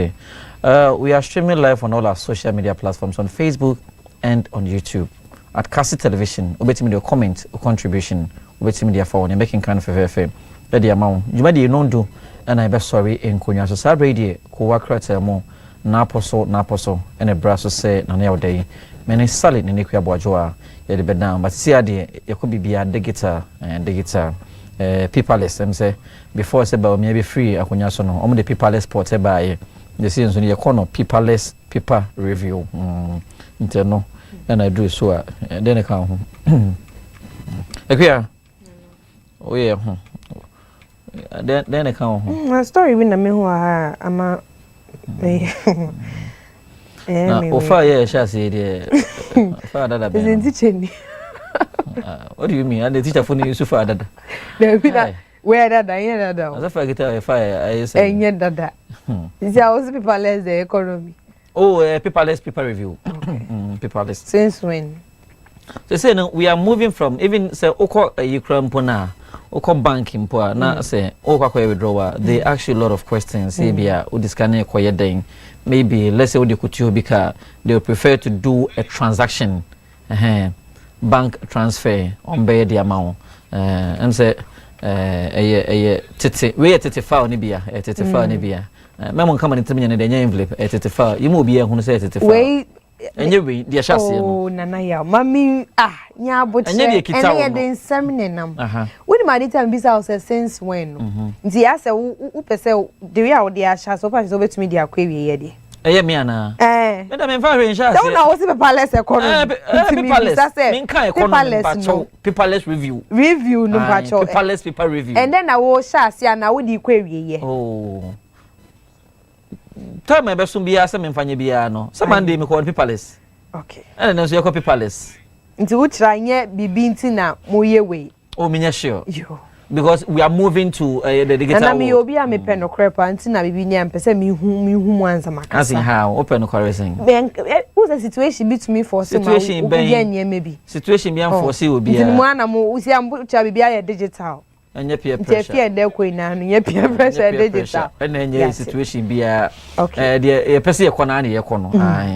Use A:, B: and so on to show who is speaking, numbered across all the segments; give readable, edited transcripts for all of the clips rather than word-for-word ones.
A: We are streaming live on all our social media platforms on Facebook and on YouTube at Kasi Television. Obeti media comment or contribution. Obeti media for making kind of FFM. That the amount you might not do, and I best sorry in Konya. So Saturday, Kuwakra mo naposo, and a brasso say Nana day. Many solid in Nikia Bojoa, yet bed down, but see, you could be a digital and digital. Paperless, I'm say before I said about maybe free. I could just know. The paperless ports by the seasons in the corner paperless paper review. Internal, and I do so. Then I come. Okay. Oh yeah. Then I come.
B: A story when I'm a.
A: Oh, fire, shall say, dear. Father, what do you mean? And the teacher for you so far that.
B: Where that I hear that.
A: As if I get a fire, I say,
B: and yet that. Is there also paperless the economy?
A: Oh, paperless paper review. Paperless.
B: Since when?
A: They say no, we are moving from even say Oko Ukraine Pona, Oko banking poa, na say Oko withdrawal. They ask you a lot of questions. Say bia udiscane koye den. Maybe let's say udikutu because they would prefer to do a transaction. Bank transfer on bear the amount. And say tete we tete file ni bia tete file ni bia. Memo come and tell me na the envelope tete file. You mo bia who say tete file.
B: Wait.
A: And you be the chassis.
B: Oh, Nana ya, mami nya but and
A: you
B: the seminam. When my time be say since when? Nti ya say who pese the way out there chassis so pass over to me dia query ye
A: me ana.
B: Madam
A: en fa hwe chassis.
B: Don't know what paperless economy.
A: Paperless review.
B: Review no pacho.
A: Paperless paper review.
B: And then I wo chassis na wo di query ye.
A: Oh. Tell me about some beer, some infanya no. Some Monday me call paperless.
B: Okay.
A: And then so you call paperless.
B: Into which try bibi ntina mo ye way.
A: Oh, me sure.
B: Yo.
A: Because we are moving to the digital.
B: And me obi am pen no crepa ntina bibi nya mpese me hu ansa makasa.
A: As in how open no correction.
B: What's the situation between for
A: situation
B: maybe.
A: Situation be am force obi.
B: Nti mo ana mo usi am cha bibi ya digital.
A: And your peer pressure.
B: Fear there na no your peer pressure digital.
A: And any situation be a the person e kona na ye kono.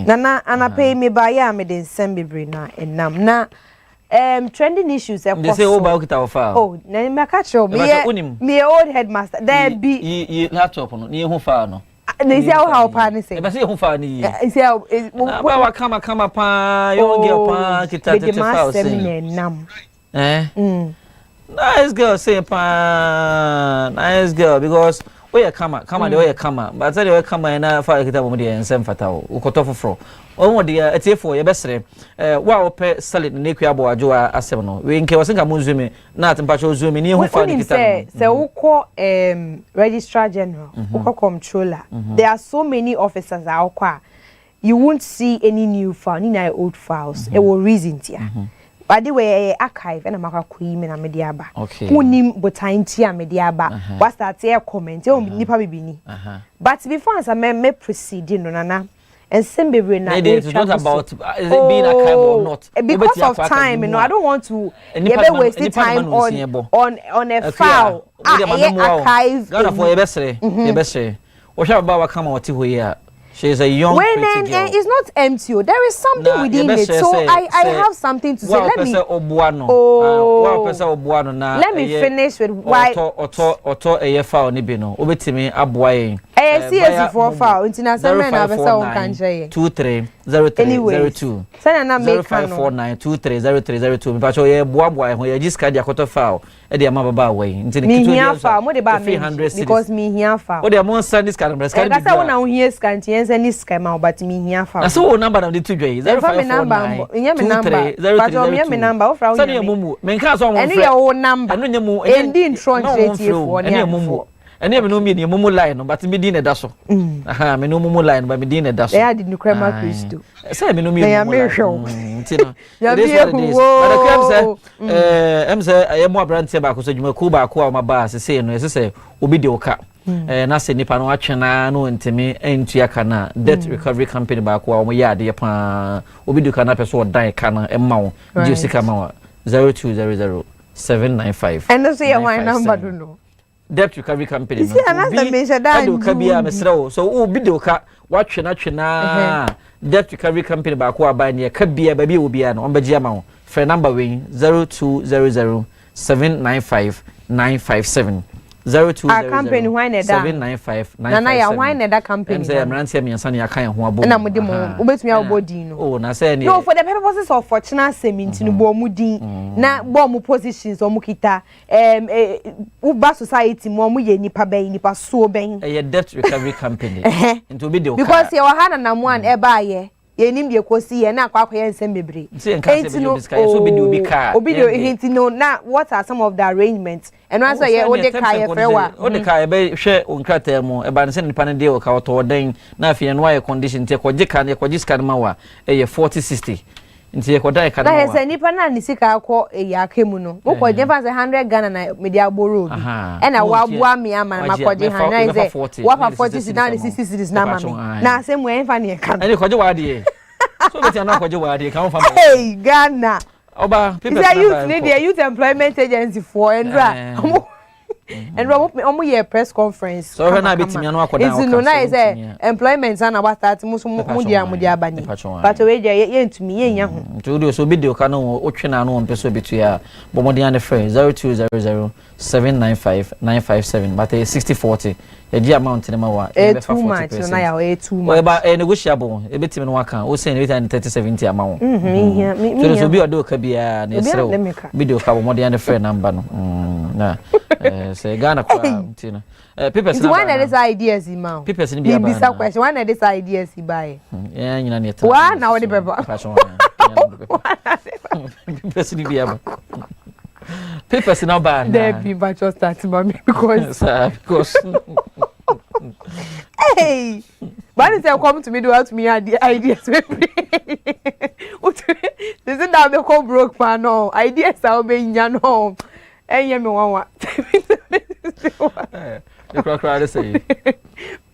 B: Nana ana pay me buy ya me den sembebre na enam na trending issues e
A: they say o ba okita ofa.
B: Oh na me ka cho me old headmaster there be
A: you laptop no ni hu fa no.
B: They say how pa ni say.
A: E ba say hu fa ni.
B: Say
A: wa kama pa young girl pa kita tete fa o say. Nice girl, say nice girl, because we are kama the way kama, but tell you kama na fa kita mo dia nsem fatao. Ukoto foforo. O dia etefo ye besre. Wa ope salad ne kua bo ajo asem no. We nke wasenka mo zumi na atempacho zumi ni hu fa kita.
B: Say uko registrar general, uko controller. There are so many officers out you won't see any new file, any old files. It will reason here. But the way archive and amaka kuime na mediaba. Who nim botain tia mediaba. What's that here comment? You nipa bibini. But before answer me proceed no nana. And same baby na.
A: It's not about is it being archive or not.
B: Because of time, I don't want to waste time on a file. Archive.
A: Gonna for yebesre. What about come out here? She is a young pretty girl.
B: It's not empty. There is something within it. So I have something to say. Let me. Let me finish with why.
A: Oto eyefa oni bino. Obetimi aboye.
B: CS4 file. International men have a sound country.
A: 230302.
B: Send na make
A: 0549230302. Mpacho ye boaboa ho ye jiska dia koto file. E dia mababa we. Ntini
B: kitu dia file. Mo de ba me because me here file.
A: O dia mo send this kind of breast.
B: Ka say wona ho here scan any scam but me here file.
A: Na so number na the two dwe 0549.
B: Nyame number. But o me number o fra o.
A: Send mumu. Men ka so mo fra.
B: Eno ye o number.
A: Eno nyemu.
B: Endi introject for
A: ne mumu. Ene me no me ni mumu line no but me di na da so. Aha me no mumu line but me di na da so.
B: They did no crema Christo.
A: Say me no me mumu. Ntino.
B: Ya
A: But the crem say I am more brand say ba ko so dwuma ku ba ko a ma ba say no say obi de oka. Na se nipa no atwena no ntimi entua kana debt recovery company ba ko a mo yade pa obi de kana person odan kana emma wo jusika ma 0200 795.
B: And no say your number do no.
A: debt recovery company
B: see another measure that
A: do ka bia mesrewo so o bi de ka watwena debt recovery company ba ko aba ne ka bia ba bia obia no on begia ma wo for number we 0200 795 957
B: our company why na da
A: 795
B: na ya why na da company
A: em say mrantia me nsa ne akan ho abo
B: na mo de mo obetumi abodi no
A: oh na say
B: no for the purposes of fortuna seminti no bo mu din na bo mu positions o mu kita uba society mo mu ye nipa ben nipa so ben
A: a debt recovery company into be the
B: because you hana na mo an e ba ye yenim de kosi ye na akwa ye nsem bebre
A: so be do be car
B: obi do hinti no na what are some of the arrangements and answer ye o de car ye frewa
A: o de car ye be hwe onkrata mu e ba ne se nipa ne de o ka oto den na afie no aye condition te kwaje kan ye kwaje scan ma wa e 40-60 nti ye kwada kan ma wa
B: na ye se nipa na ni sika akọ e akemu no mo kwaje fa se 100 Ghana na media gboro obi e na wa bua me ama na kwaje han na ze wa fa 40 na 60 na ma na se mu en fa ne kan
A: e kwaje wa de so beti ana kwaje wa de kan fa
B: hey Ghana
A: oba people
B: is a youth need the youth employment agency for Endra and omo ye press conference
A: so when I betimi anu akoda
B: is no na is employment na about start musu mudi abani but we ye ntumi ye nya ho
A: to do so video ka no otwe na no mpeso betu ya bomodi an free 0200 795 957 but 6040 the amount in my
B: e too much na ya e too much
A: o ba negotiable e betimi no aka o say 30-70 amount
B: me
A: so bi odo ka bia na esrew video ka bomodi an free number no na say Ghana kwa mtina people
B: say one of these ideas ma
A: people say be
B: bisa question one of these ideas buy
A: yeah nyina ne ta
B: wa na we beba
A: people say be aba people say no ba
B: there be but just start me because hey but they come to me do out me ideas this is now the call broke man no ideas are be nya no enye me wanwa
A: the crocodile say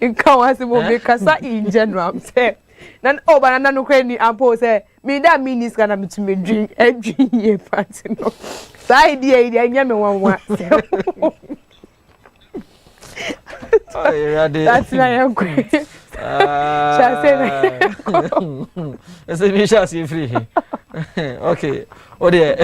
B: in can was mo be kasa in general say na o banana no kwani ampo say me da minis kana mitumi edwin ye party no say idea enye me wanwa that's na yanko
A: ese mi sha si free okay o de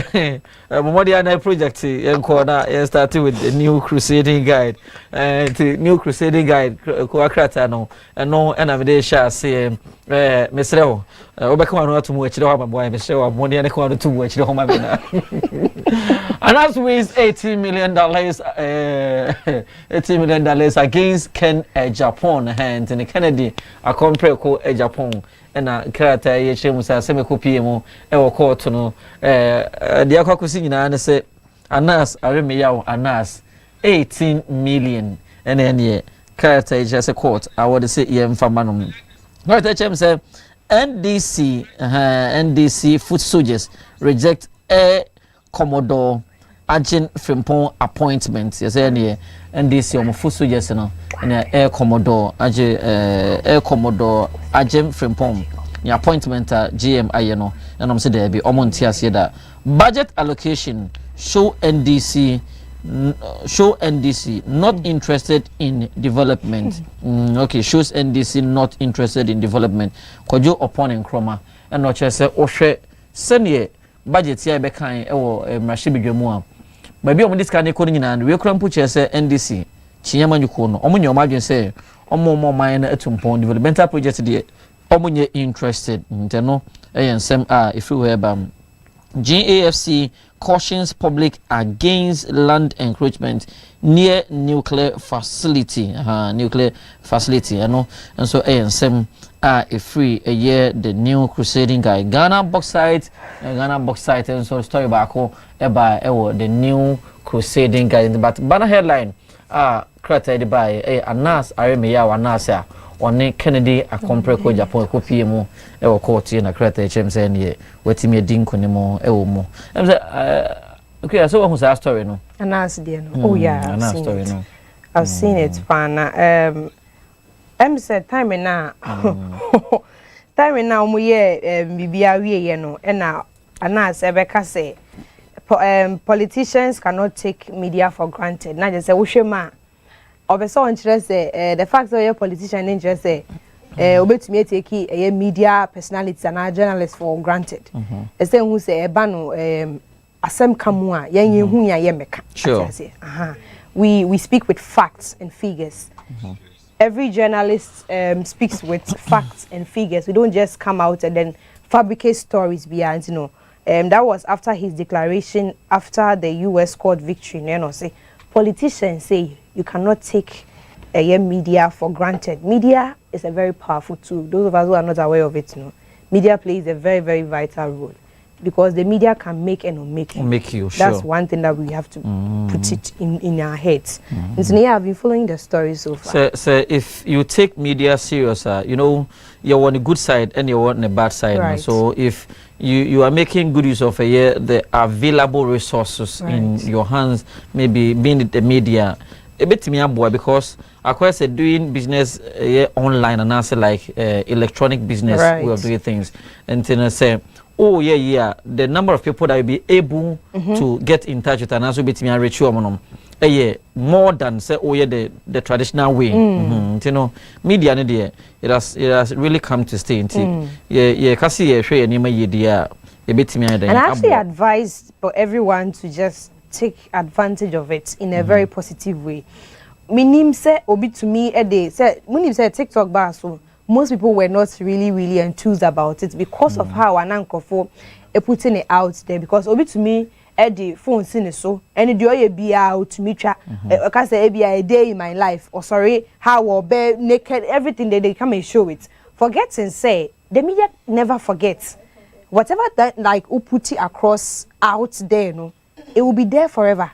A: Momodi Anai project enko na start with the new crusading guide the new crusading guide ko akrata no na me de sha se mesrewo obeka wanu atumu akire ho amabo mesrewo Momodi Anai ko wanu tumu akire ho mabena and as ways $18 million $18 million against Ken Japan and in Kennedy a compare ko Japan na krata ye chemu sa se me kopie mu e wo court no de akwakosi nyina ne se Anas areme yawo Anas 18 million ene krata ye se court awode se ye mfama no krata chem se NDC foot soldiers reject Air Commodore Agent Frimpong appointment yes ene NDC omo foot soldiers no na Air Commodore Agent Frimpong the appointment GM ayeno and I'm say there be omo ntiase da budget allocation show NDC not interested in development. Okay, shows NDC not interested in development. Kojo upon Nkrumah and no say ohwe sene budget ya be kan e wo mrahye bidwamu a ba bi omo dis kan ko nyina we kura mpu che say NDC chinyama nyuko no omo nyoma adwen say omo man na atumpon developmental project de omo nye interested nteno ensem a ifi we ba GAFC cautions public against land encroachment near nuclear facility. Nuclear facility, you know. And so ANSM a free a year the new crusading guy. Ghana bauxite, and so story back by the new crusading guy. But banner headline created by Anas Aremeya Anasa. One Kennedy a compare ko Japan ko PM e wo court na krata HMC ne watimi din ko ne mo e wo mo em say okay so who say story no
B: Anas there no oh yeah
A: Anas story no
B: I've seen it pana em said time na time na mo ye bibia wie no e na Anas ebeka say politicians cannot take media for granted na just say wo hwema officer interest the fact that you're politician interest obey to me take a media personalities and journalists for granted. The same who say bano asem kamua yen hu ya yemeka.
A: Sure.
B: We speak with facts and figures. Every journalist speaks with facts and figures. We don't just come out and then fabricate stories behind, you know. That was after his declaration after the U.S. court victory. You know, say politicians say you cannot take media for granted. Media is a very powerful tool. Those of us who are not aware of it, you know, media plays a very, very vital role. Because the media can make and unmake you.
A: Make you, sure.
B: That's one thing that we have to put it in our heads. And so yeah, I've been following the story so far.
A: So if you take media serious, you know, you're on the good side and you're on the bad side.
B: Right.
A: So if you are making good use of the available resources in your hands, maybe being the media, a bit me boy because I said doing business online and also like electronic business way of doing things. And then I say, oh yeah, the number of people that will be able to get in touch with and also be me reach you more than say the traditional way. You know, media it has really come to stay. Yeah, kasi
B: and I actually advise for everyone to just take advantage of it in a very positive way. Minim say obi to me say say TikTok bar so most people were not really enthused about it because of how Anankofo putting it out there. Because obi to me the phone seen so and the oye be out to me try I say a day in my life or sorry how or bare naked everything they come and show it. Forget and say the media never forgets whatever that like who put it across out there, no, it will be there forever.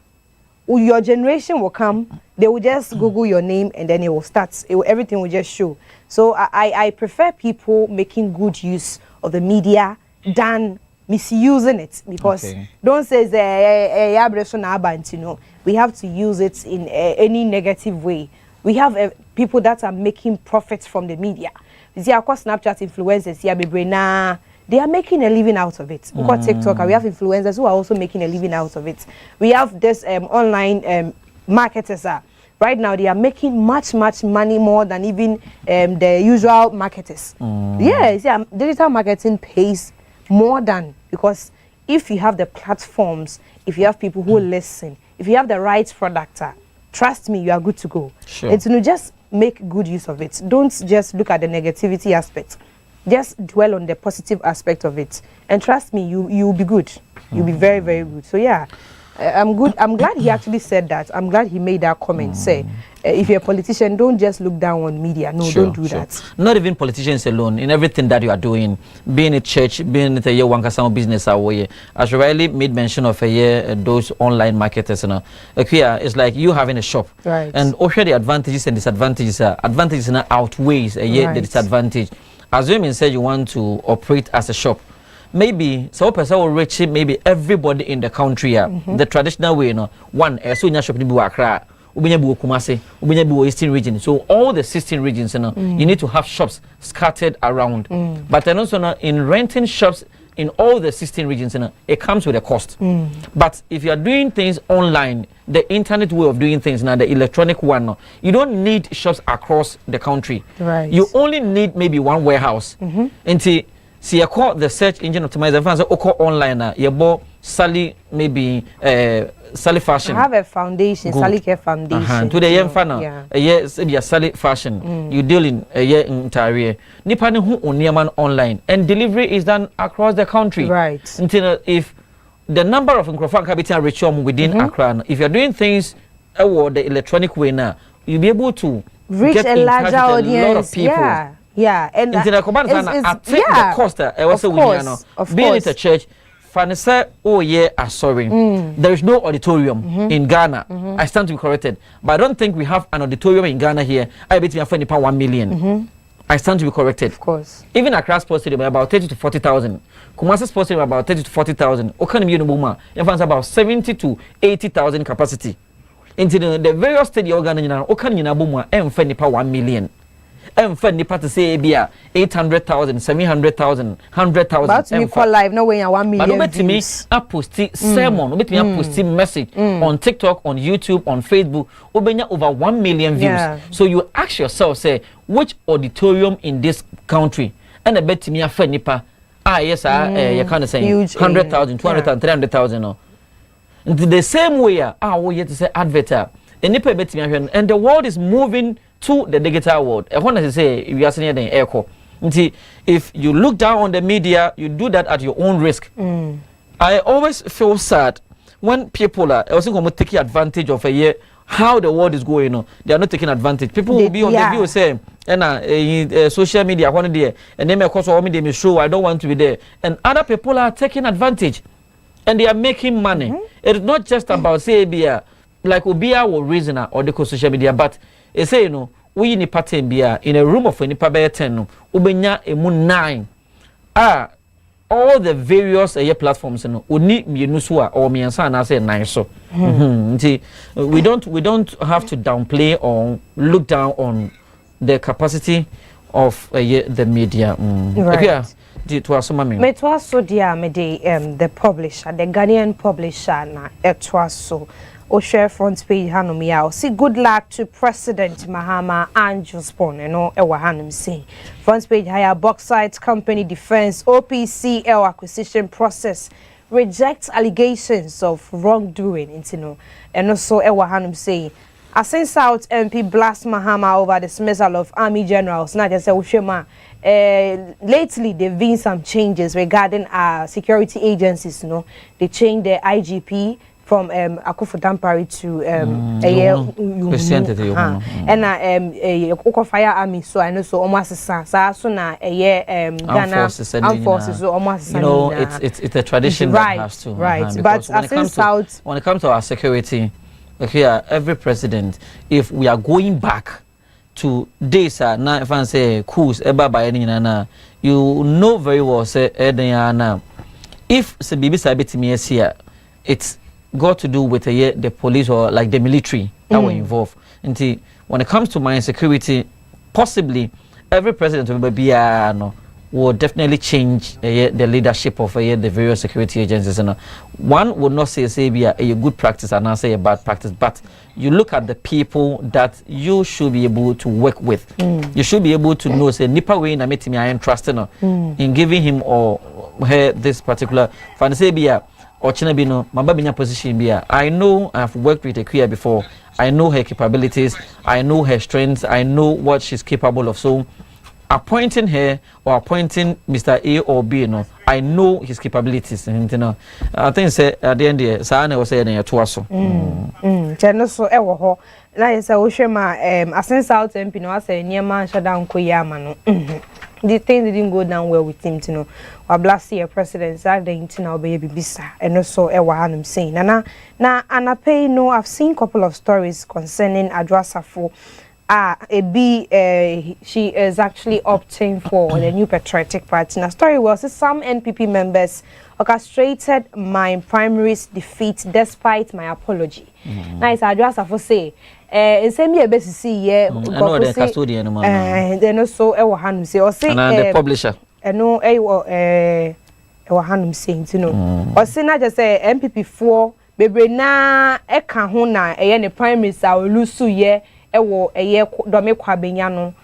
B: Your generation will come, they will just Google your name and then it will start. Everything will just show. So I prefer people making good use of the media than misusing it, because don't say you know, we have to use it in any negative way. We have people that are making profits from the media. You see, of course, Snapchat influencers, they are making a living out of it. We've got TikTok, we have influencers who are also making a living out of it. We have this online marketers. Right now, they are making much money more than even the usual marketers. Yeah, see, digital marketing pays more than, because if you have the platforms, if you have people who listen, if you have the right product, trust me, you are good to go.
A: Sure.
B: And to just make good use of it. Don't just look at the negativity aspect. Just dwell on the positive aspect of it, and trust me, you'll be good. You'll be very good. So yeah, I'm good. I'm glad he actually said that. I'm glad he made that comment. Say, if you're a politician, don't just look down on media. No, don't do that.
A: Not even politicians alone. In everything that you are doing, being a church, being a year one kasama business away. As Riley made mention of those online marketers, it's like you having a shop,
B: right?
A: And also the advantages and disadvantages. Advantages outweighs the disadvantage. Assuming say you want to operate as a shop, maybe so person will reach maybe everybody in the country. The traditional way, one so in your shop ni bi Accra, ubinya bi Kumasi, ubinya bi Eastern region. So all the 16 regions, you need to have shops scattered around. But then also in renting shops in all the 16 regions, it comes with a cost. But if you are doing things online, the internet way of doing things now, the electronic one, you don't need shops across the country.
B: Right.
A: You only need maybe one warehouse. Until see, you call the search engine optimizer fans or call online. You bought Sally maybe Sally Fashion.
B: I have a foundation, Sally Care Foundation.
A: To the young fan, yes, Sally Fashion. You deal in a year in Tarier. Nipani who on online, and delivery is done across the country.
B: Right.
A: Until if the number of microphone capital reach within Accra, if you're doing things the electronic way now, you'll be able to
B: reach
A: get
B: a larger audience.
A: A lot of people.
B: Yeah, and
A: I think the cost. Also, being at a church. Fanisa, sorry. There is no auditorium in Ghana. I stand to be corrected, but I don't think we have an auditorium in Ghana here. I bet me a 1 million. I stand to be corrected.
B: Of course.
A: Even Accra Sports Stadium about 30 to 40,000. Kumasi Sports Stadium about 30 to 40,000. Okanimi Unibuma, it has about 70 to 80,000 capacity. Into the various stadium organ, Okanimi Unibuma, and 1 million. emfa nipa to say bia 800,000 700,000 100,000
B: but me call live no when 1 million
A: but views but post sermon obetimi post message on TikTok, on YouTube, on Facebook obenya over 1 million views. So you ask yourself, say, which auditorium in this country and a bet me afa nipa yes you kind of saying 100,000 200,000 300,000 no. In the same way we yet to say advert and the world is moving to the digital world. I want to say we are saying the echo. If you look down on the media, you do that at your own risk. I always feel sad when people are also going to take advantage of how the world is going on. They are not taking advantage. People will be on the view saying, and social media one day, and they may cause all me show I don't want to be there, and other people are taking advantage, and they are making money. It's not just about say beer. Like Obia will reason or the social media, but they say, we in a pattern beer in a room of any paber 10, Ubenya a moon 9. All the various platforms, Uni Minusua or Miansan, I say nice. So we don't have to downplay or look down on the capacity of the media.
B: Right.
A: It was so
B: dear, the publisher, the Ghanaian publisher, it was so. Share front page hanomia. See good luck to President Mahama Angelspon Hanum saying front page higher bauxite company defense OPCL acquisition process rejects allegations of wrongdoing and also Hanum saying Asin South MP blast Mahama over dismissal of army generals. Not just Ushema. Lately there've been some changes regarding our security agencies. They changed the IGP from Akufo Dampari to Fire Army. So I know so almost so na Ghana Armed Forces so almost
A: it's a tradition
B: right,
A: that has to
B: but
A: when it comes to our security, every president, if we are going back to days now if I say coups you know very well say if the BBC here, it's got to do with the police or like the military that were involved. And when it comes to my security, possibly every president will definitely change the leadership of the various security agencies. And one would not say be a good practice and not say a bad practice, but you look at the people that you should be able to work with. You should be able to know say nipa way na metimi I entrust in giving him or her this particular fancy or Chinabino, my baby position be. I know I've worked with a queer before. I know her capabilities. I know her strengths. I know what she's capable of. So, appointing her or appointing Mr. A or B, I know his capabilities. I think say at the end there, Sana was saying it was so.
B: So ewo. Na yesa Oshema Asin South MP no say nyema shadan koyama no. The thing didn't go down well with him, Or last year, President Zag the Intina Obey Bibisa, and also Ewa Hanum saying, Nana, Anapay, no, I've seen a couple of stories concerning Adrasafo. She is actually opting for the new Patriotic Party. Now, story was some NPP members orchestrated my primary's defeat despite my apology. Now, it's Adrasafo say, and send me a best see
A: I know the custodian
B: then also Ewa Hanum say or say
A: the publisher
B: no Ewa Hanum saying or say not just say MPP4 bebre na eka ho na ne prime minister olusu ye ewo dome kwabenya no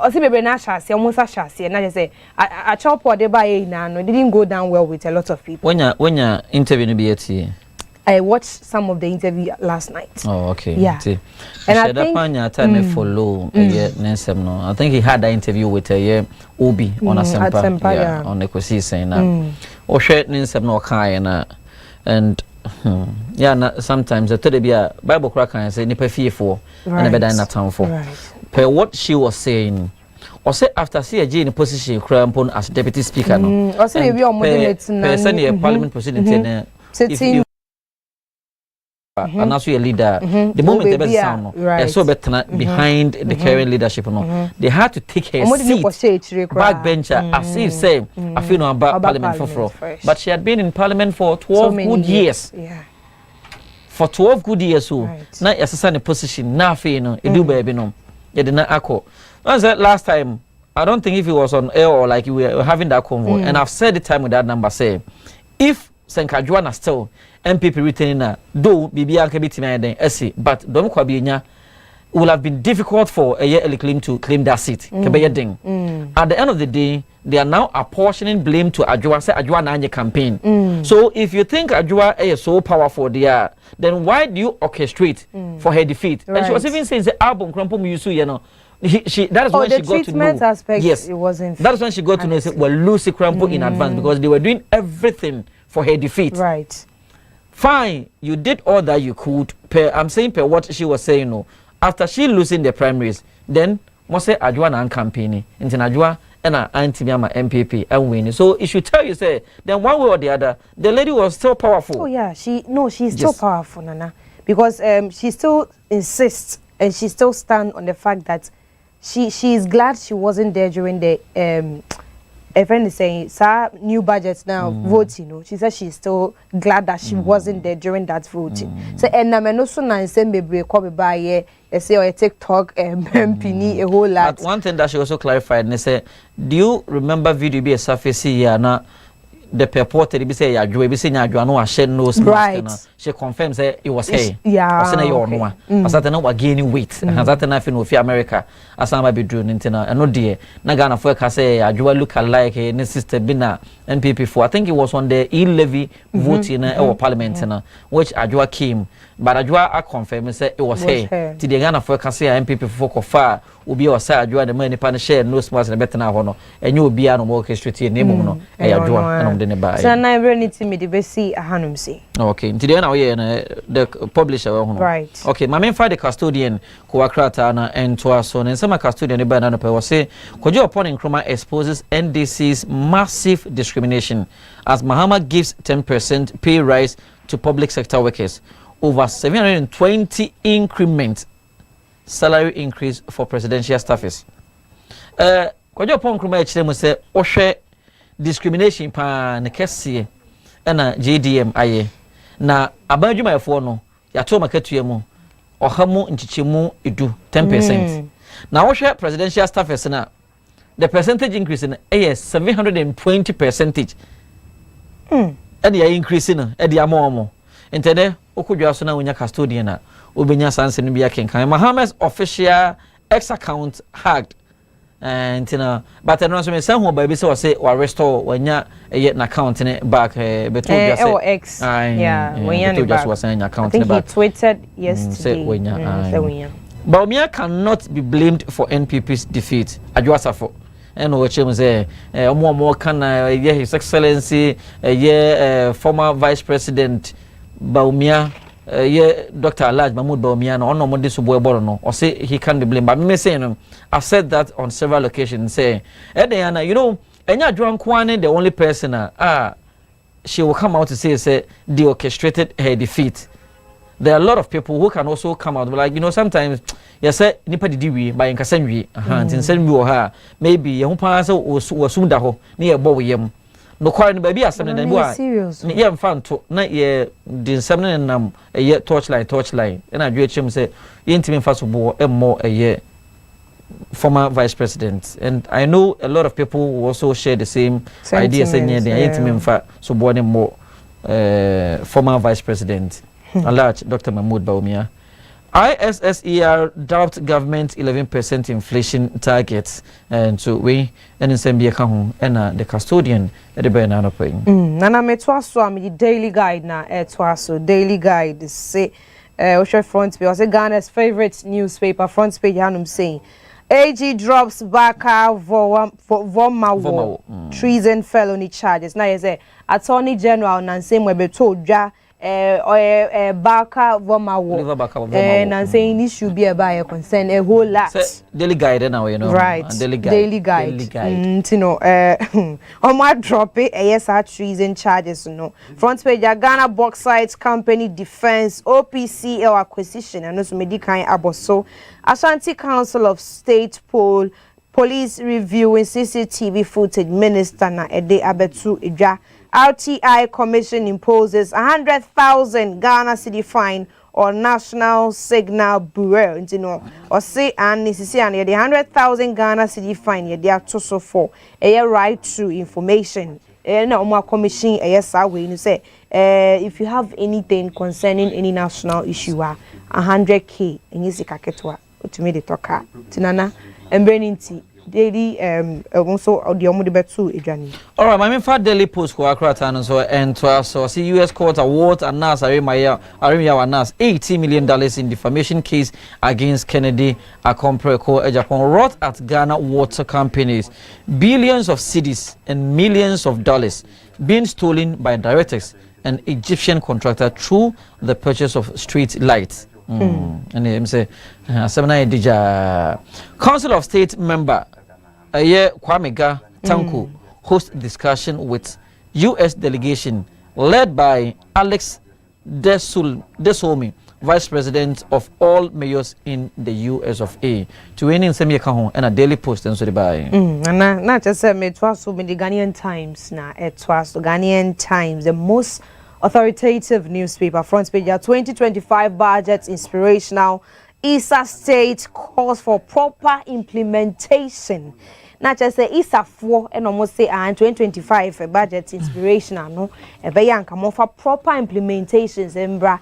B: or say bebre na shase almost shase na just say a chop de ba ye na no didn't go down well with a lot of people.
A: When your interview no be yet
B: I watched some of the interview last night.
A: Oh, okay.
B: Yeah.
A: And I think time follow no. I think he had that interview with Obi on Asempa on the Kosi saying that. Or share Nensem no kai and sometimes I tell be a Bible cracker and say nipa fearful and never in that town for. Per what she was saying. Or say after CAG in position crampon as deputy speaker no.
B: Or say maybe on
A: a parliament president and also a leader. The moment the best sound, so better behind the current leadership. They had to take her seat, backbencher, as if say, I feel no about parliament for. But she had been in parliament for 12 good years. For 12 good years, so now as a position, now you know, you do baby no, you did not echo. I said last time, I don't think if it was on air or like we were having that convo, and I've said the time with that number, say, if Senkajwana still MPP retaining though Bibia can be timid, but don't quabinya will have been difficult for a year claim to claim that seat. At the end of the day, they are now apportioning blame to Ajua, say Ajua Nanya campaign. So if you think Ajua is so powerful there, then why do you orchestrate for her defeat? Right. And she was even saying the album Crumple Musu, you know. That is when she got to know.
B: Aspect,
A: yes,
B: it wasn't.
A: That is when she got to know. Say, well, Lucy Crumple in advance because they were doing everything for her defeat.
B: Right.
A: Fine, you did all that you could. I'm saying per what she was saying. No, after she losing the primaries, then must say Ajua na campaigning. Into Ajua and anti-Myanmar MPP and winning. So it should tell you say then one way or the other, the lady was still powerful.
B: Oh yeah, she's still powerful, Nana, because she still insists and she still stand on the fact that she is glad she wasn't there during the a friend is saying new budgets now voting. You know, she says she's still glad that she wasn't there during that voting. So and I'm also not saying maybe by ye say or TikTok MPini a whole lot.
A: But one thing that she also clarified, and say, do you remember video be a surface here now? The purported be say Ajua be saying Ajua no share nose mask. She confirms that it was her.
B: Yeah.
A: I say you know. I said no gaining weight. I said na fi no fi America. Asama be doing ntina. No dear. Na Ghana for ka say Ajua look alike ne sister Bina NPP for. I think it was on the e-levy voting or parliament which Ajua came. But Ajua I confirm say it was her. Ti the Ghana for ka say NPP for kofa obi o say Ajua the money pan share nose mask na better na ho no. Enye obi a no mo orchestrate name no. Ajua.
B: So now we need to meet the best Hanum see.
A: Okay, today now the publisher.
B: Right.
A: Okay, my main find the custodian Kuakrata and to us on and some custodian the banana per was say Kojo upon Nkrumah exposes NDC's massive discrimination as Mahama gives 10% pay rise to public sector workers, over 720 increment salary increase for presidential staffers. Kojo upon Nkrumah actually say Oshe discrimination pa ne kese na JDM aye na abadwuma yefo no yato makatue mu ohamu nchichemu edu 10%. Na wo hwe presidential staffers na the percentage increase na 720%. And ya increase na e dia mo entene okodwa so na wonya custodian na obenya sanse no bia kenkan Mahamas official X account hacked. And but I don't know some who baby so say or restore when ya an account in it back betul just
B: X when ya
A: just was saying account
B: I think he tweeted yesterday
A: when ya Baumia cannot be blamed for NPP's defeat Ajua Safo and what you say more can His Excellency former Vice President Baumia Dr. Alaj Mahmoud Baumia no no modi subo ebono no or say he can be blamed but me saying I've said that on several occasions say you know enya Juan Kwane the only person she will come out to say they orchestrated her defeat. There are a lot of people who can also come out like you know sometimes you say nipa didi wi by nkasa nwi ntinsen wi o ha maybe ye ho pa say wasum da ho na ye bo yem no kware no baby asem na bo a ye mfa nto na ye din sem na nam ye torchlight na adwe chem say ye ntimi mfa so bo emmo ye former vice president and I know a lot of people who also share the same idea saying ye ntimi mfa so bo ne mo former vice president Alaj Dr. Mahmoud Baumia. ISSER doubt government 11% inflation targets and so we and in Sambia Kahun and the custodian at the banana paying.
B: Nana metwaso am the daily guide na etwaso daily guide say Osho front page was Ghana's favorite newspaper front page hanum saying AG drops Baka for Vomawo treason felony charges. Now you say Attorney General Nancy Mwebetodja Baka Vomawo and saying this should be about a concern a whole lot.
A: Daily guide now, you know.
B: Right. Daily guide. You know, on my drop it, ASR treason charges, you know. Front page, Ghana Bauxite Company Defense, OPCL acquisition, and also Medicaid Aboso, Ashanti Council of State poll, police reviewing CCTV footage, Minister na Ede Abetu Ija. RTI Commission imposes 100,000 Ghana cedi fine or National Signal Bureau. You know, or say and this is the 100,000 Ghana cedi fine. They are so for a right to information. No more commission. Yes, I will say. If you have anything concerning any national issue, 100K in Yizikaketwa to me the talker. Tinana and Beninti. Daily also the omudibetu ejani.
A: All right, my main for Daily Post ko akra tan so and to so see US court award announce Aremia announce $80 million in defamation case against Kennedy Akompreko Japan wrought at Ghana water companies, billions of cedis and millions of dollars being stolen by directors and Egyptian contractor through the purchase of street lights. And him say Council of State member Kwamega Tanko host discussion with US delegation led by Alex Desomi, Vice President of all mayors in the US of A. To any semi account and a Daily Post and so by.
B: Not just me twas so many Ghanaian Times now. It was Ghanaian Times, the most authoritative newspaper. Front page 2025 budget inspirational. ISA State calls for proper implementation. Not just say ISA 4 and almost say 2025 budget inspirational. No, a bayan come for proper implementations. Embra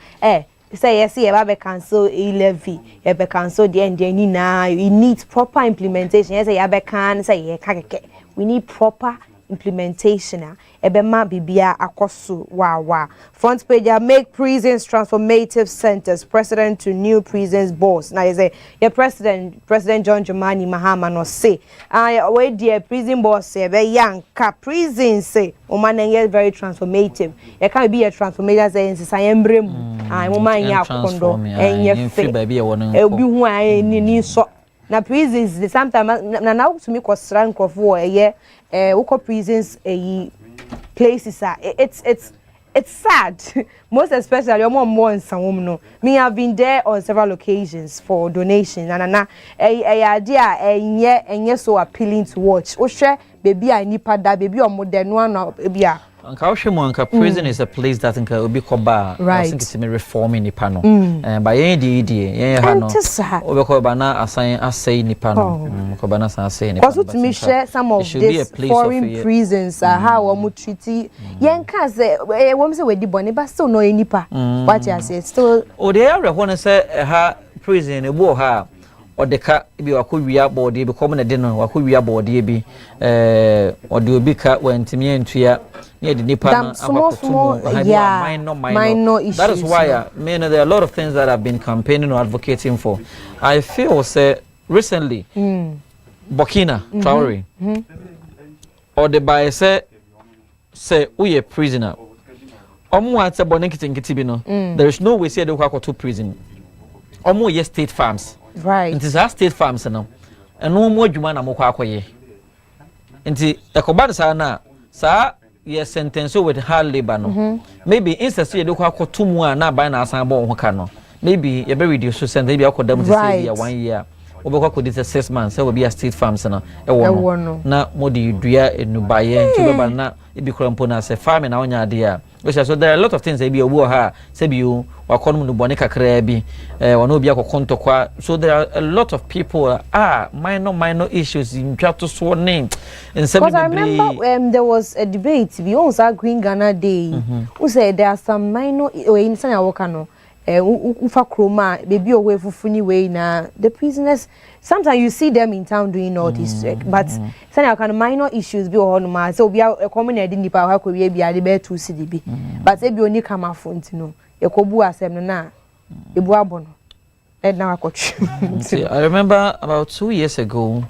B: say yes, you cancel levy, you cancel the end. You need proper implementation. Yes, you can say we need proper implementation. Ebema bibia akosu wa. Front page make prisons transformative centers. President to new prisons boss. Now you say your President John Dramani Mahama no say we dear prison boss say be young prisons say woman very transformative. You can be a transformator say in sayembrem woman ya kondo enye fe baby obi hu ni so na prisons sometimes na to me ko sran crofo woko prisons places are it's sad. Most especially more in some no. Me have been there on several occasions for donations and idea and so appealing to watch. Oshe baby I nipa da baby or modern one baby.
A: Anka prison is a place that will be koba. I think it's me reforming nipa no. By any idea, no. Obekoba na asay nipa no. Koba na asay nipa.
B: Also to me share some of these foreign prisons how we treat. Yenka say we say we di boni but still no nipa. What you say still.
A: O dey area when say ha prison e bo ha. Or the car be wakuya body be common a dinner wakuya body be or the obika when Timmy and Tia near the Nipan minor issues. That is why there are a lot of things that I've been campaigning or advocating for. I feel say recently Burkina Traore or the by say we a prisoner. There is no way say they go to prison. Omo state farms.
B: Right.
A: It is our state farms no. And no more juma na mo kwa akoye. Nti ekoba sa na sa ye sentence with hard labor no. Maybe instead so ye do kwa akoto mu a na ban na asan bo ho ka no. Maybe ye be reduce so sentence be akodam to say year 1 year. Obekwa kodi 6 months say we be a state farms no. E wo no. Na modi dua enubaye nti be ba na e bi krampo na say farm na onya ade a. So there are a lot of things that be a war ha say be you wakono no bone kakra bi wono obi akokonto kwa. So there are a lot of people minor issues in Twato so name in some.
B: Because I remember there was a debate we also Green Ghana Day who said there are some minor in Sanya Wakano ufa kroma baby away fufuni way na the prisoners sometimes you see them in town doing all this but Sanya kind of minor issues be on ma so be a common nipa ha ko we be ade be 2 cedi but e be oni kama fonti no e ko bu asem no na e bu abono e na akotwe.
A: I remember about 2 years ago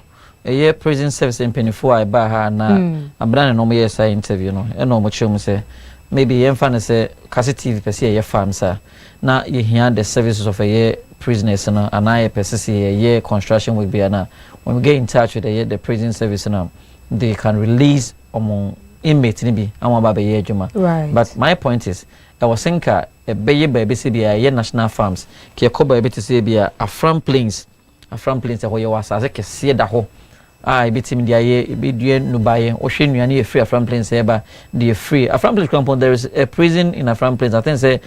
A: a year prison service in Penifo I ba ha na abran no me say interview no e no mo chum say maybe yemfa say cassette per se ye farm sir na ye hear the services of a year prisoners and I persist a year construction will be an when we get in touch with the prison service now they can release among inmates nibi and baba ye juma.
B: Right.
A: But my point is I was saying a baby see be a national farms ke koba be to say be a from plains where you was as a see da ho betim dia ye be due no baye o hwe nuane ye free Afram Plains eba the free Afram Plains compound. There is a prison in Afram Plains. I think say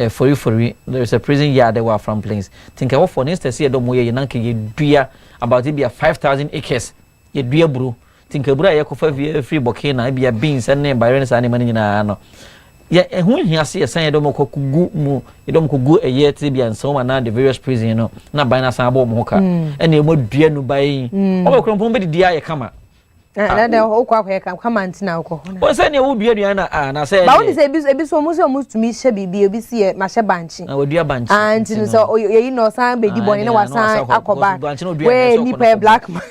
A: for you there is a prison yard there Afram Plains. Think I for instance here do moye ye nanke ye dua about it be 5,000 acres ye dua bro. Think bro ye ko fa free bokena be beans and name by rents and money na no ya ehun hia se san ye do mo kogu mu ye do mo kogu eye te bia nso ma na the various prison no na ban na san abo mo hoka ene e mo dua nu bai o be kronpon be di dia ye kama
B: na da o kwa kama ntina o ko
A: o se ne wo dua na se
B: ba woni se ebi so mo to mi hye bibi obi se ma hye banchi
A: na wo dua banchi
B: anti no so ye no san be di boni na wasan akoba we ni pe black man.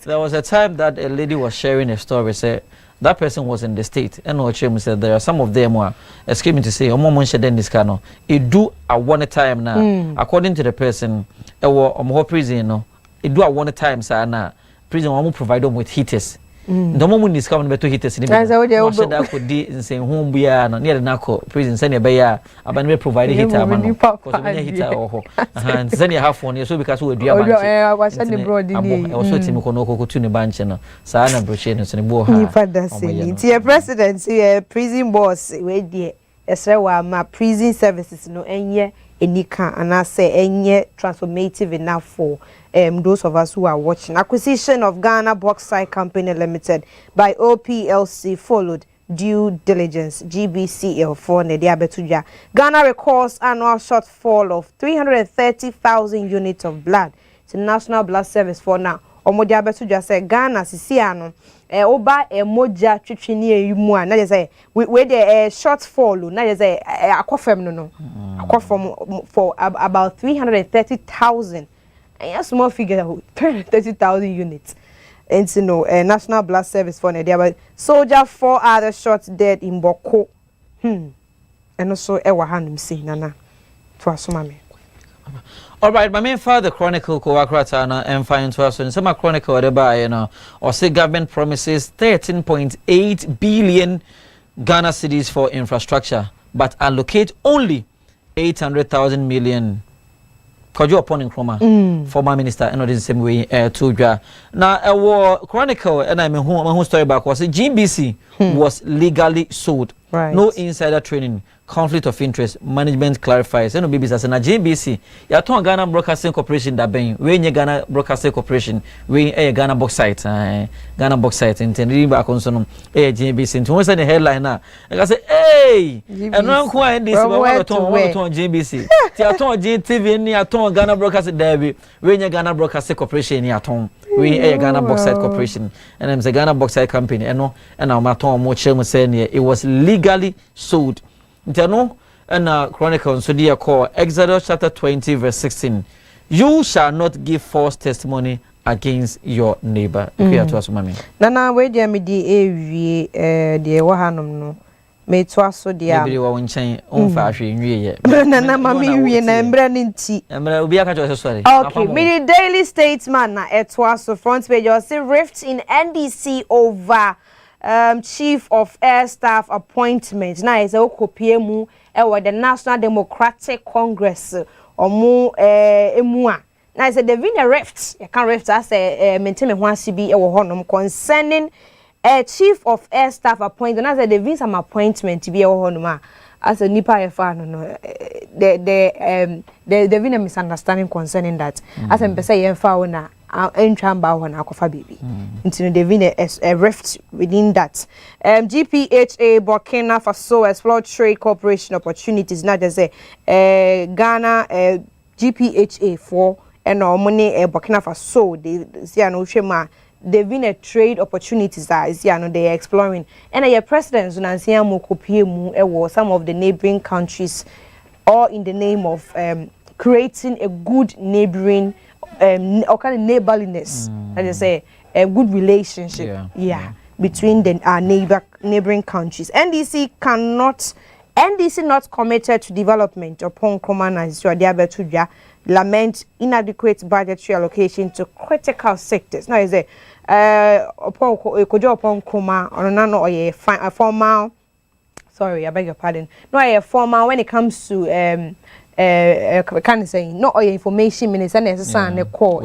A: There was a time that a lady was sharing a story say that person was in the state and Ochemu said there are some of them who are escaping to say omo shede this kind of it do a one time now according to the person e wo omo prison no it do a one time say na prison omo provide them with heaters the moment this come beto heaters ni be that could di say home bia no near na ko prison say be ya aba ne provide heater man because we heater ho and say have phone so because we do bank
B: was the broad ni
A: also timi ko no ko tu ni bank no sa na broche no so ne bo ha
B: ni father say ti president say prison boss we dey esre wa ma prison services no enye enika and say enye transformative enough for those of us who are watching. Acquisition of Ghana Bauxite Company Limited by OPLC followed due diligence. GBCL for Nedia Betuja. Ghana records annual shortfall of 330,000 units of blood to National Blood Service for now. Omodia Betuja said Ghana Sisiano oba moja twitwini eyimu a na je say we the shortfall na je say akofem no akofem for about 330,000. A small figure, 30,000 units. And you know, National Blood Service for Nigeria. But soldier 4 other shots dead in Boko. And also, Ewa Hanum see Nana. To Asumami.
A: All right, my main father chronicle Kowakratana and fine to us. And some chronicle whatever, or say government promises 13.8 billion Ghana cedis for infrastructure, but allocate only 800,000 million. Kojo upon Nkrumah, former minister, and in the same way to Dra. Now, a war chronicle, and I'm a whole story back was GBC was legally sold.
B: Right.
A: No insider training, conflict of interest, management clarifies. And BBC as a GBC, Yaton Ghana Broadcasting Corporation that being we Ghana Broadcasting Corporation, we a Ghana Bauxite, Ghana Bauxite, and Tenriba Consonum, GBC. And to the headline now, I say, hey, and no quite this GBC. Tiaton GTV and Yaton Ghana Broadcasting Derby, we Ghana Broadcasting Corporation, Yaton. We a Ghana Bauxite Corporation, and I'm the Ghana Bauxite Company, and our Maton Mochel saying it was legally sold. Intano and Chronicle so dear call Exodus chapter 20 verse 16. You shall not give false testimony against your neighbor.
B: Nana we dey me di de wa hanom no. Me to aso dia.
A: Maybe we nchen onfa hwe nwie ye.
B: Nana mama nwie na embra nti.
A: Embra obi aka cho sorry.
B: Okay, me the Daily Statesman na eto aso front page you see rift in NDC over Chief of Air Staff appointment. Now is okopie mu e the National Democratic Congress omu emua. Now is the vina rift. You can rift as maintain me ho asibi e wo honom concerning Chief of Air Staff appointment. Now the vin some appointment to be e wo honom as a nipa e fa no the vina misunderstanding concerning that as em pese ye fa na entramba ho na akofa baby into the vin a rift within that GPHA Burkina Faso explore trade cooperation opportunities not just say Ghana GPHA for and money Burkina Faso they see no shema they've been a trade opportunities that is they are exploring and your president Zunansia Mokopie mu some of the neighboring countries all in the name of creating a good neighboring or kind of neighborliness as I say a good relationship between our neighboring countries. NDC not committed to development upon command as you are lament inadequate budgetary allocation to critical sectors. Now is upon Kuma or none or a formal sorry, I beg your pardon. No, a formal when it comes to kind of saying no or information minister na say na call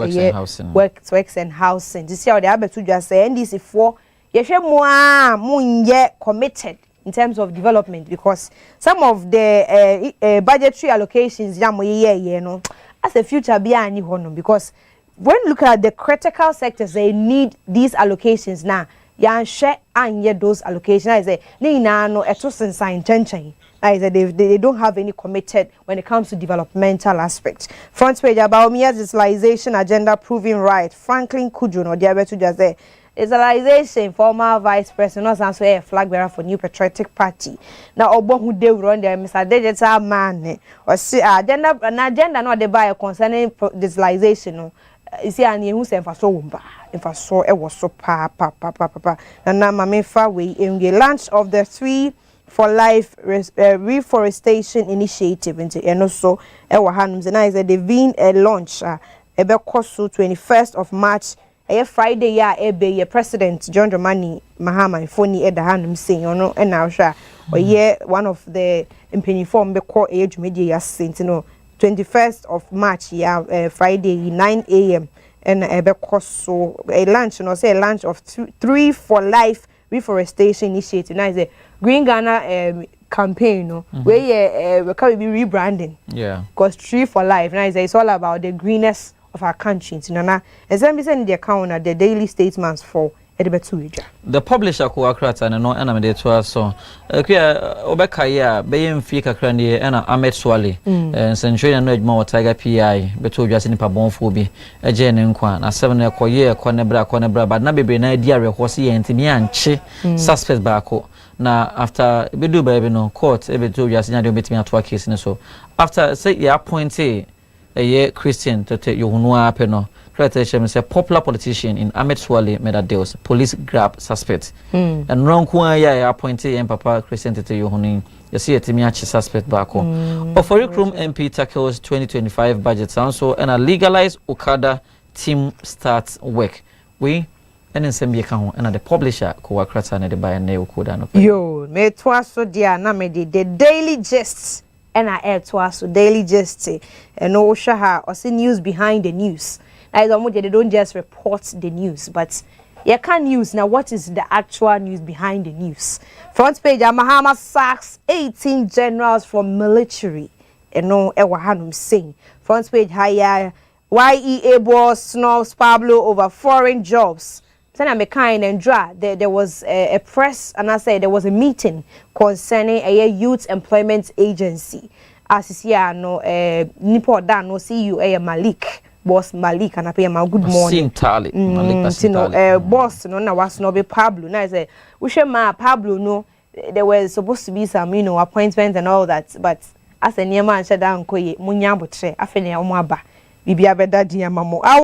B: works and housing this year they able to just say NDC for ye hwe mo a munye committed in terms of development because some of the budgetary allocations ya mo ye no as a future be ani hono because when you look at the critical sectors they need these allocations now yan share anye those allocations I say ni na no eto sensan chenchen I said they don't have any committed when it comes to developmental aspects. Front page about Mia's digitalization agenda proving right. Franklin Kudjo no dia betu just say digitalization former vice president also a flag bearer for New Patriotic Party. Now obo who dey run there Mr. Digital man or see agenda no dey buy concerning digitalization no. You see ani who say for so wumba if I saw it was so pa na mama fa we in the launch of the 3 for life reforestation initiative into and also ewa hanums and I said they've been a launch ebe koso 21st of March Friday ya ebe President John Dramani Mahama Ifoni eda hanum saying ono and now sha or one of the impeniform be call age media saint no 21st of March ya Friday 9 a.m. and ebe koso a lunch no say a lunch of 3 for life reforestation initiative now is a Green Ghana campaign no where we can be rebranding because 3 for life now is it's all about the greenness of our country you know na and some be send the account the daily statements for
A: the publisher ko akrata no na me de to aso akua obeka ya be yemfi kakra ne na Ahmed Swale nsentwe no adwuma wa Tiger PI beto odwase nipa bonfo bi eje ne nkwa na 7 ekoye ekone bra but na bebre na di arekwo se ye ntimi anche suspect baako na after bedu baby no court beto odwase nya de betimi ato case ne so after say ya appointee Christian tete yohunua ape no say popular politician in Ahmed Swale made deals police grab suspect and wrong ya appointed and papa Christian tete yohuni you see a suspect back on Oforikrum MP tackles 2025 budget also and a legalized Okada team starts work we and in Sambia Kaho and the publisher ko akrata na de buy na ukoda no
B: yo me twaso dia na me the daily gists and I air twaso daily gist and no shaha or see news behind the news. They don't just report the news, but you can use now what is the actual news behind the news. Front page, Mahama sacks 18 generals from military. And no, Ewahanum sing. Front page, higher YEA boss snobs Pablo over foreign jobs. Then I'm a kind and dry. There was a press, and I said there was a meeting concerning a youth employment agency. As you see, no, Nipo Dan no CEO Malik. Boss Malik and I pay my good morning. Malik boss no na was no be Pablo. Now I say we share my Pablo no there was supposed to be some appointments and all that but as a near man said down koye munya botre afene ya omo aba bibia beda dia mamo